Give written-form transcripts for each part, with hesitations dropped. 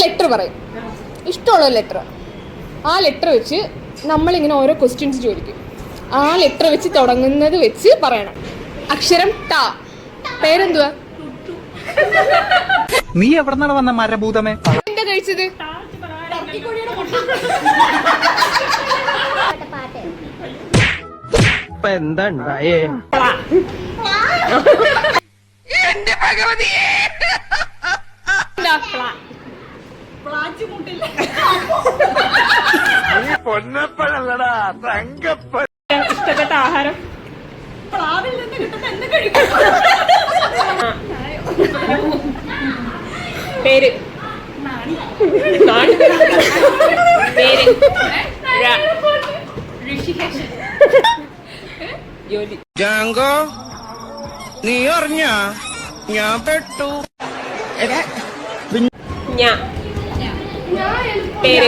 Letter പറയും, ഇഷ്ടമുള്ള letter. ആ ലെറ്റർ വെച്ച് നമ്മളിങ്ങനെ ഓരോ ക്വസ്റ്റ്യൻസ് ചോദിക്കും. ആ ലെറ്റർ വെച്ച് തുടങ്ങുന്നത് വെച്ച് പറയണം. അക്ഷരം ട. പേരെന്തുവാ? നീ എവിടെന്നാണ് വന്ന മരഭൂതമേ? എന്താ കഴിച്ചത്? ഇപ്പൊ എന്താ ഉണ്ടായേ? പൊന്നപ്പഴല്ലടാ തങ്കപ്പൻ. ഇഷ്ടപ്പെട്ട ആഹാരം? പേര്? പേര്? ജോലി? ജാങ്കോ, നീ അറിഞ്ഞ ഞാൻ പെട്ടു. ഞാൻ. പേര്?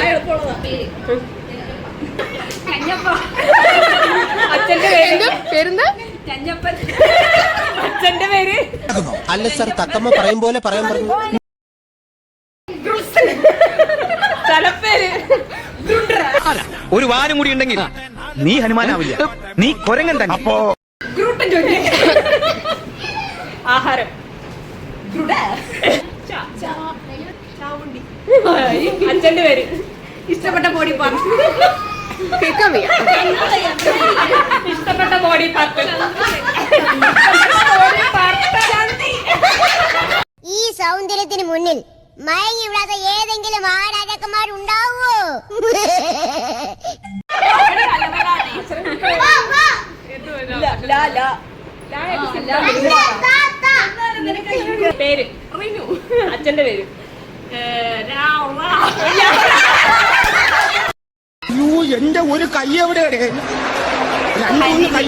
അച്ഛന്റെ പേര്? പേരെന്താ? അച്ഛന്റെ പേര്? അല്ല സർ, തക്കമ്മ പറയും പോലെ പറയാൻ പറഞ്ഞു. സ്ഥലപ്പേര്? ഒരു വാലും കൂടി ഉണ്ടെങ്കിൽ നീ ഹനുമാനാവില്ല, നീ കൊരങ്ങൻ തന്നെ. അപ്പോ ആഹാരം? അച്ഛന്റെ പേര്? ഇഷ്ടപ്പെട്ട ബോഡി പാർട്ട്? കേൾക്കാൻ വയ്യ. ഇഷ്ടപ്പെട്ട ബോഡി പാർട്ട്? ഈ സൗന്ദര്യത്തിന് മുന്നിൽ മയങ്ങി വിടാത്ത ഏതെങ്കിലും ആരാജക്കന്മാരുണ്ടാവോ? പേര്? അച്ഛന്റെ പേര്? എന്റെ ഒരു കൈ എവിടെയാണ്? രണ്ടു കൈ.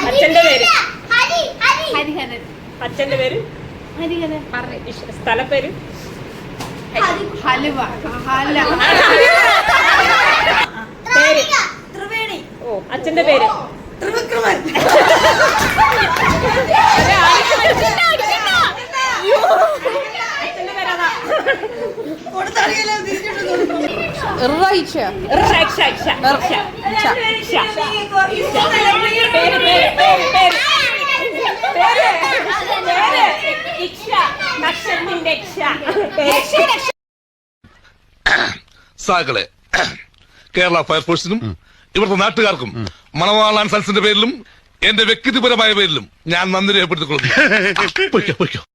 അച്ഛന്റെ പേര്? അച്ഛന്റെ പേര്? സ്ഥലപ്പേര്? പേര്? ഓ, അച്ഛന്റെ പേര്? സാകളെ, കേരള ഫയർഫോഴ്സിനും ഇവിടുത്തെ നാട്ടുകാർക്കും മണവാളാൻ സൽസിന്റെ പേരിലും എന്റെ വ്യക്തിപരമായ പേരിലും ഞാൻ നന്ദി രേഖപ്പെടുത്തിക്കൊള്ളുന്നു.